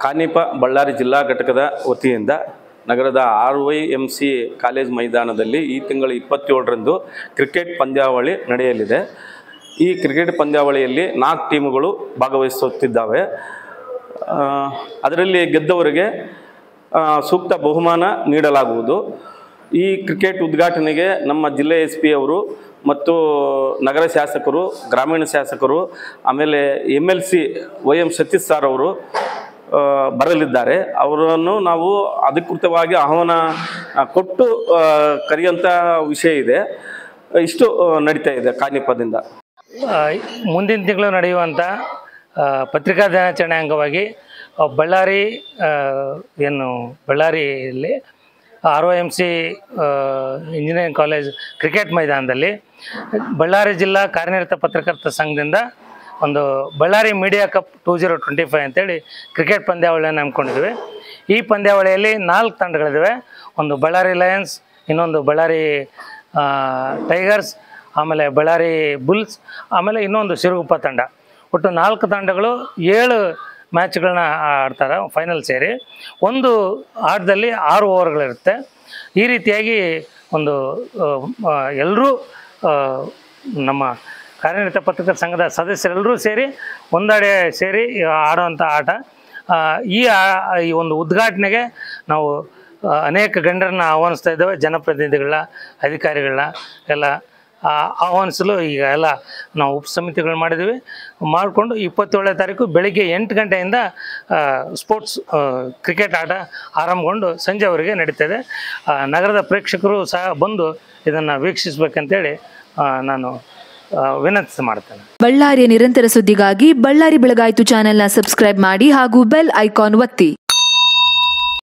ಕಾನಿಪ ಬಳ್ಳಾರಿ ಜಿಲ್ಲಾ ಘಟಕದ ವತಿಯಿಂದ ನಗರದ RYMC ಕಾಲೇಜ್ ಮೈದಾನದಲ್ಲಿ ಈ ತಿಂಗಳ 27ರಂದು ಕ್ರಿಕೆಟ್ ಪಂದ್ಯಾವಳಿ ನಡೆಯಲಿದೆ. ಈ ಕ್ರಿಕೆಟ್ ಪಂದ್ಯಾವಳಿಯಲ್ಲಿ 4 ಟೀಮುಗಳು ಭಾಗವಹಿಸುತ್ತಿದ್ದಾವೆ. ಅದರಲ್ಲಿ ಗೆದ್ದವರಿಗೆ ಸೂಕ್ತ ಬಹುಮಾನ ನೀಡಲಾಗುವುದು. ಈ ಕ್ರಿಕೆಟ್ ಉದ್ಘಾಟನೆಗೆ ನಮ್ಮ ಜಿಲ್ಲೆ SP ಅವರು ಮತ್ತು ನಗರ ಶಾಸಕರು, ಗ್ರಾಮೀಣ ಶಾಸಕರು, ಆಮೇಲೆ MLC YM ಸತೀಶ್ ಸರ್ ಅವರು ಬರಲಿದ್ದಾರೆ. ಅವರನ್ನು ನಾವು ಅಧಿಕೃತವಾಗಿ ಆಹ್ವಾನ ಕೊಟ್ಟು ಕರೆಯುವಂಥ ವಿಷಯ ಇದೆ. ಇಷ್ಟು ನಡೀತಾ ಇದೆ ಕಾನಿಪದಿಂದ. ಮುಂದಿನ ತಿಂಗಳು ನಡೆಯುವಂಥ ಪತ್ರಿಕಾ ದಿನಾಚರಣೆ ಅಂಗವಾಗಿ ಬಳ್ಳಾರಿಯಲ್ಲಿ RYMC ಇಂಜಿನಿಯರಿಂಗ್ ಕಾಲೇಜ್ ಕ್ರಿಕೆಟ್ ಮೈದಾನದಲ್ಲಿ ಬಳ್ಳಾರಿ ಜಿಲ್ಲಾ ಕಾರ್ಯನಿರತ ಪತ್ರಕರ್ತರ ಸಂಘದಿಂದ ಒಂದು ಬಳ್ಳಾರಿ ಮೀಡಿಯಾ ಕಪ್ 2025 ಅಂತೇಳಿ ಕ್ರಿಕೆಟ್ ಪಂದ್ಯಾವಳಿಯನ್ನು ಹಮ್ಮಿಕೊಂಡಿದ್ದೀವಿ. ಈ ಪಂದ್ಯಾವಳಿಯಲ್ಲಿ 4 ತಂಡಗಳಿದ್ದಾವೆ. ಒಂದು ಬಳ್ಳಾರಿ ಲಯನ್ಸ್, ಇನ್ನೊಂದು ಬಳ್ಳಾರಿ ಟೈಗರ್ಸ್, ಆಮೇಲೆ ಬಳ್ಳಾರಿ ಬುಲ್ಸ್, ಆಮೇಲೆ ಇನ್ನೊಂದು ಸಿರುಗುಪ್ಪ ತಂಡ. ಒಟ್ಟು 4 ತಂಡಗಳು 7 ಮ್ಯಾಚ್ಗಳನ್ನ ಆಡ್ತಾರೆ ಫೈನಲ್ ಸೇರಿ. ಒಂದು ಆಟದಲ್ಲಿ 6 ಓವರ್ಗಳಿರುತ್ತೆ. ಈ ರೀತಿಯಾಗಿ ಒಂದು ಎಲ್ಲರೂ ನಮ್ಮ ಕಾರ್ಯನಿರತ ಪತ್ರಕರ್ತರ ಸಂಘದ ಸದಸ್ಯರೆಲ್ಲರೂ ಸೇರಿ ಒಂದೆಡೆ ಸೇರಿ ಆಡುವಂಥ ಆಟ. ಈ ಒಂದು ಉದ್ಘಾಟನೆಗೆ ನಾವು ಅನೇಕ ಗಣ್ಯರನ್ನ ಆಹ್ವಾನಿಸ್ತಾ ಇದ್ದೇವೆ. ಜನಪ್ರತಿನಿಧಿಗಳನ್ನ, ಅಧಿಕಾರಿಗಳನ್ನ ಎಲ್ಲ ಆಹ್ವಾನಿಸಲು ಈಗ ಎಲ್ಲ ನಾವು ಉಪಸಮಿತಿಗಳು ಮಾಡಿದ್ದೀವಿ. ಮಾಡಿಕೊಂಡು 27ನೇ ತಾರೀಕು ಬೆಳಿಗ್ಗೆ 8 ಗಂಟೆಯಿಂದ ಸ್ಪೋರ್ಟ್ಸ್ ಕ್ರಿಕೆಟ್ ಆಟ ಆರಂಭಗೊಂಡು ಸಂಜೆವರೆಗೆ ನಡೀತದೆ. ನಗರದ ಪ್ರೇಕ್ಷಕರು ಸಹ ಬಂದು ಇದನ್ನು ವೀಕ್ಷಿಸಬೇಕಂತೇಳಿ ನಾನು ವಿನಂತಿ ಮಾಡ್ತೇನೆ. ಬಳ್ಳಾರಿಯ ನಿರಂತರ ಸುದ್ದಿಗಾಗಿ ಬಳ್ಳಾರಿ ಬೆಳಗಾಯಿತು ಚಾನೆಲ್ನ ಸಬ್ಸ್ಕ್ರೈಬ್ ಮಾಡಿ ಹಾಗೂ ಬೆಲ್ ಐಕಾನ್ ಒತ್ತಿ.